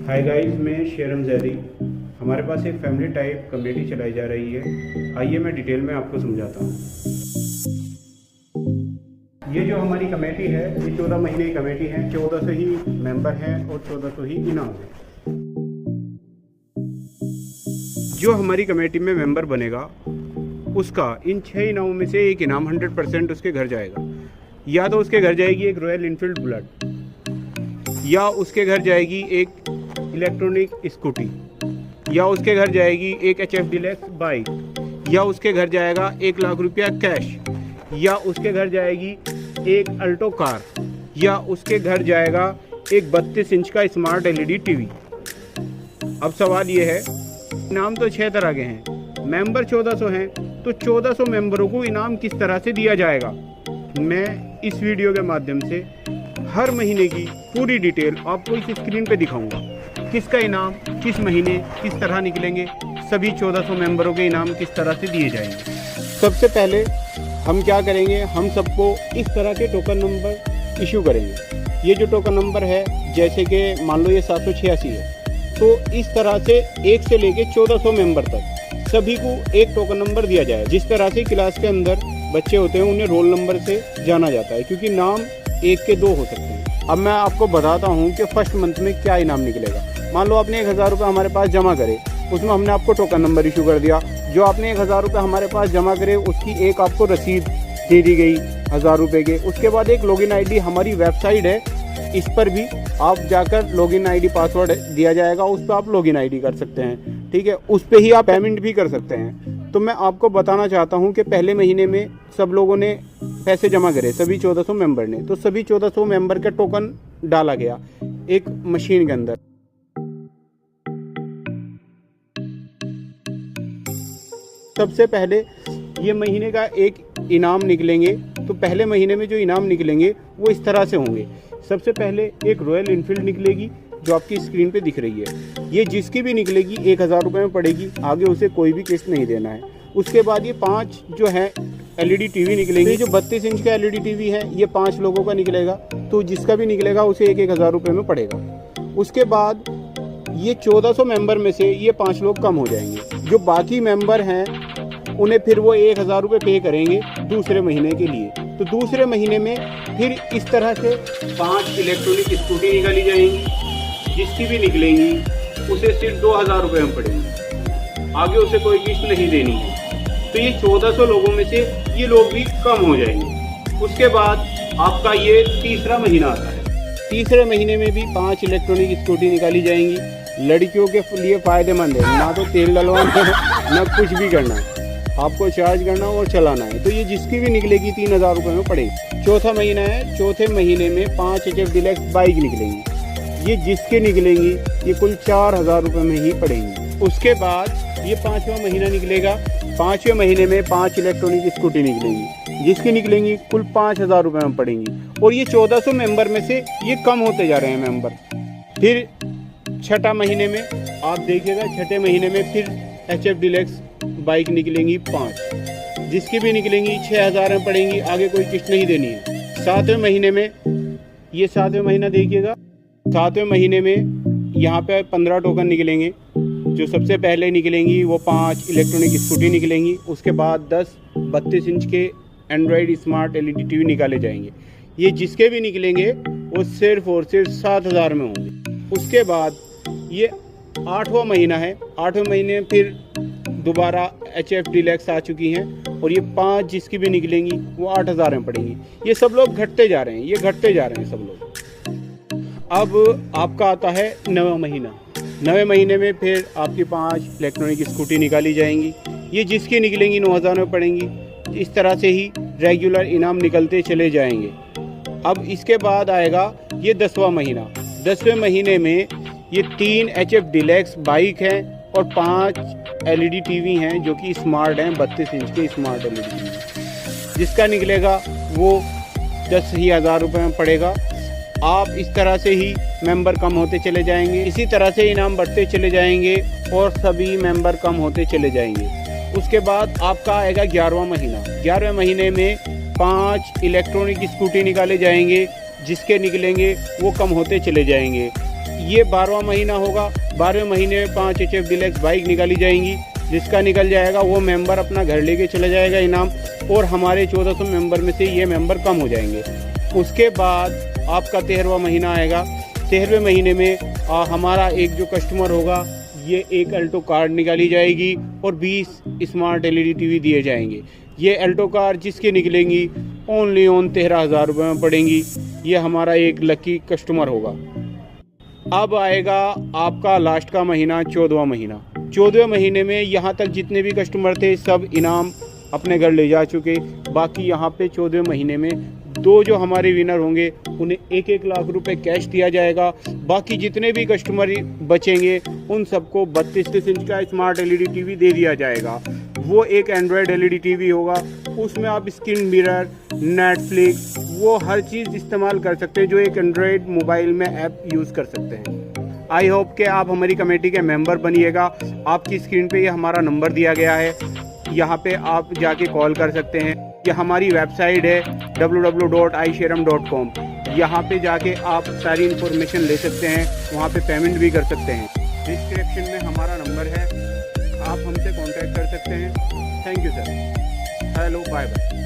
Hi guys, मैं शेरम जैदी। हमारे पास एक फैमिली टाइप कमेटी चलाई जा रही है। आइए मैं डिटेल में आपको समझाता हूँ। ये जो हमारी कमेटी है, ये 14 महीने की कमेटी है। 1400 ही मेंबर हैं और 1400 ही इनाम है। जो हमारी कमेटी में मेंबर बनेगा उसका इन 6 इनामों में से एक इनाम 100% उसके घर जाएगा। या तो उसके घर जाएगी एक रॉयल इनफील्ड बुलेट, या उसके घर जाएगी एक इलेक्ट्रॉनिक स्कूटी, या उसके घर जाएगी एक HF डीलक्स बाइक, या उसके घर जाएगा 1 लाख रुपया कैश, या उसके घर जाएगी एक अल्टो कार, या उसके घर जाएगा एक 32 इंच का स्मार्ट LED टीवी। अब सवाल ये है, इनाम तो 6 तरह के हैं, मेंबर 1400 हैं, तो 1400 मेंबरों को इनाम किस तरह से दिया जाएगा, मैं इस वीडियो के माध्यम से हर महीने की पूरी डिटेल आपको इस स्क्रीन पे दिखाऊंगा। किसका इनाम किस महीने किस तरह निकलेंगे, सभी 1400 मेंबरों के इनाम किस तरह से दिए जाएंगे। सबसे पहले हम क्या करेंगे, हम सबको इस तरह के टोकन नंबर इशू करेंगे। ये जो टोकन नंबर है, जैसे कि मान लो ये 786 है, तो इस तरह से 1 से लेके 1400 मेंबर तक सभी को एक टोकन नंबर दिया जाए। जिस तरह से क्लास के अंदर बच्चे होते हैं उन्हें रोल नंबर से जाना जाता है, क्योंकि नाम 1 के 2 हो सकते हैं। अब मैं आपको बताता हूँ कि फर्स्ट मंथ में क्या इनाम निकलेगा। मान लो आपने 1000 रुपये हमारे पास जमा करे, उसमें हमने आपको टोकन नंबर इशू कर दिया। जो आपने 1000 रुपये हमारे पास जमा करे उसकी एक आपको रसीद दे दी गई 1000 रुपये के। उसके बाद एक लॉगिन ID हमारी वेबसाइट है, इस पर भी आप जाकर लॉगिन ID पासवर्ड दिया जाएगा, उस पर आप लॉगिन ID कर सकते हैं। ठीक है, उस पर ही आप पेमेंट भी कर सकते हैं। तो मैं आपको बताना चाहता हूं कि पहले महीने में सब लोगों ने पैसे जमा करे, सभी 1400 मेंबर ने, तो सभी 1400 मेंबर का टोकन डाला गया एक मशीन के अंदर। सबसे पहले ये महीने का एक इनाम निकलेंगे, तो पहले महीने में जो इनाम निकलेंगे वो इस तरह से होंगे। सबसे पहले एक रॉयल इनफील्ड निकलेगी जो आपकी स्क्रीन पे दिख रही है। ये जिसकी भी निकलेगी 1000 रुपये में पड़ेगी, आगे उसे कोई भी किस्त नहीं देना है। उसके बाद ये 5 जो है LED टीवी निकलेंगे। जो 32 इंच का LED टीवी है ये 5 लोगों का निकलेगा, तो जिसका भी निकलेगा उसे 1000 रुपये में पड़ेगा। उसके बाद ये 1400 मेंबर में से ये 5 लोग कम हो जाएंगे। जो बाकी मेंबर हैं उन्हें फिर वो 1000 रुपये पे करेंगे दूसरे महीने के लिए। तो दूसरे महीने में फिर इस तरह से 5 इलेक्ट्रॉनिक स्कूटी निकाली जाएंगी। जिसकी भी निकलेंगी उसे सिर्फ 2000 रुपये में पड़ेंगे, आगे उसे कोई किस्त नहीं देनी है। तो ये 1400 लोगों में से ये लोग भी कम हो जाएंगे। उसके बाद आपका ये तीसरा महीना आता है। तीसरे महीने में भी 5 इलेक्ट्रॉनिक स्कूटी निकाली जाएंगी। लड़कियों के लिए फ़ायदेमंद है, ना तो तेल डलवाना है ना कुछ भी करना है, आपको चार्ज करना और चलाना है। तो ये जिसकी भी निकलेगी 3000 रुपये में पड़ेगी। चौथा महीना है, चौथे महीने में 5 HF डीलक्स बाइक निकलेंगी। ये जिसके निकलेंगी ये कुल 4000 रुपये में ही पड़ेंगी। उसके बाद ये 5वां महीना निकलेगा। 5वें महीने में 5 इलेक्ट्रॉनिक स्कूटी निकलेंगी। जिसकी निकलेंगी कुल 5000 रुपये में पड़ेंगी। और ये 1400 मेंबर में से ये कम होते जा रहे हैं मेंबर। फिर छठा महीने में आप देखिएगा, छठे महीने में फिर HF डीलक्स बाइक निकलेंगी 5, जिसकी भी निकलेंगी 6000 में पड़ेंगी, आगे कोई किस्त नहीं देनी है। 7वें महीने में ये 7वें महीना देखिएगा, 7वें महीने में यहाँ पे 15 टोकन निकलेंगे। जो सबसे पहले निकलेंगी वो 5 इलेक्ट्रॉनिक स्कूटी निकलेंगी। उसके बाद 10 32 इंच के एंड्रॉयड स्मार्ट LED टीवी निकाले जाएंगे। ये जिसके भी निकलेंगे वो सिर्फ और सिर्फ 7000 में होंगे। उसके बाद ये 8वां महीना है। 8वें महीने में फिर दोबारा HF डीलक्स आ चुकी हैं, और ये 5 जिसकी भी निकलेंगी वो 8000 में पड़ेंगी। ये सब लोग घटते जा रहे हैं, ये घटते जा रहे हैं सब लोग। अब आपका आता है 9वां महीना। 9वें महीने में फिर आपकी 5 इलेक्ट्रॉनिक स्कूटी निकाली जाएंगी। ये जिसकी निकलेंगी 9000 में पड़ेंगी। इस तरह से ही रेगुलर इनाम निकलते चले जाएंगे। अब इसके बाद आएगा ये 10वां महीना। 10वें महीने में ये 3 HF डीलक्स बाइक हैं और 5 LED टीवी हैं जो कि स्मार्ट हैं, 32 इंच के स्मार्ट LED। जिसका निकलेगा वो 10,000 रुपये में पड़ेगा। आप इस तरह से ही मेंबर कम होते चले जाएंगे। इसी तरह से इनाम बढ़ते चले जाएंगे और सभी मेंबर कम होते चले जाएंगे। उसके बाद आपका आएगा 11वां महीना। 11वें महीने में 5 इलेक्ट्रॉनिक स्कूटी निकाले जाएंगे। जिसके निकलेंगे वो कम होते चले जाएंगे। ये 12वां महीना होगा। 12वें महीने में 5 HF डिलक्स बाइक निकाली जाएंगी। जिसका निकल जाएगा वो मेंबर अपना घर लेके चला जाएगा इनाम, और हमारे 1400 मेंबर में से ये मेंबर कम हो जाएंगे। उसके बाद आपका 13वां महीना आएगा। 13वें महीने में हमारा एक जो कस्टमर होगा, ये एक अल्टो कार निकाली जाएगी और 20 स्मार्ट LED TV दिए जाएंगे। ये अल्टो कार जिसके निकलेंगी ओनली 13,000 रुपये में पड़ेंगी। ये हमारा एक लकी कस्टमर होगा। अब आएगा आपका लास्ट का महीना, 14वां महीना। 14वें महीने में यहाँ तक जितने भी कस्टमर थे सब इनाम अपने घर ले जा चुके। बाकी यहाँ पे 14वें महीने में 2 जो हमारे विनर होंगे उन्हें 1-1 लाख रुपए कैश दिया जाएगा। बाकी जितने भी कस्टमर बचेंगे उन सबको 32 इंच का स्मार्ट LED TV दे दिया जाएगा। वो एक एंड्रॉयड LED TV होगा, उसमें आप स्क्रीन मिरर, नेटफ्लिक्स, वो हर चीज़ इस्तेमाल कर सकते हैं जो एक एंड्रॉयड मोबाइल में ऐप यूज़ कर सकते हैं। आई होप कि आप हमारी कमेटी के मेंबर बनिएगा। आपकी स्क्रीन पे ये हमारा नंबर दिया गया है, यहाँ पे आप जाके कॉल कर सकते हैं। ये हमारी वेबसाइट है www.isharam.com। यहाँ पे जाके आप सारी इन्फॉर्मेशन ले सकते हैं, वहाँ पे पेमेंट भी कर सकते हैं। डिस्क्रिप्शन में हमारा नंबर है, आप हमसे कांटेक्ट कर सकते हैं। Thank you sir. Hello, bye bye.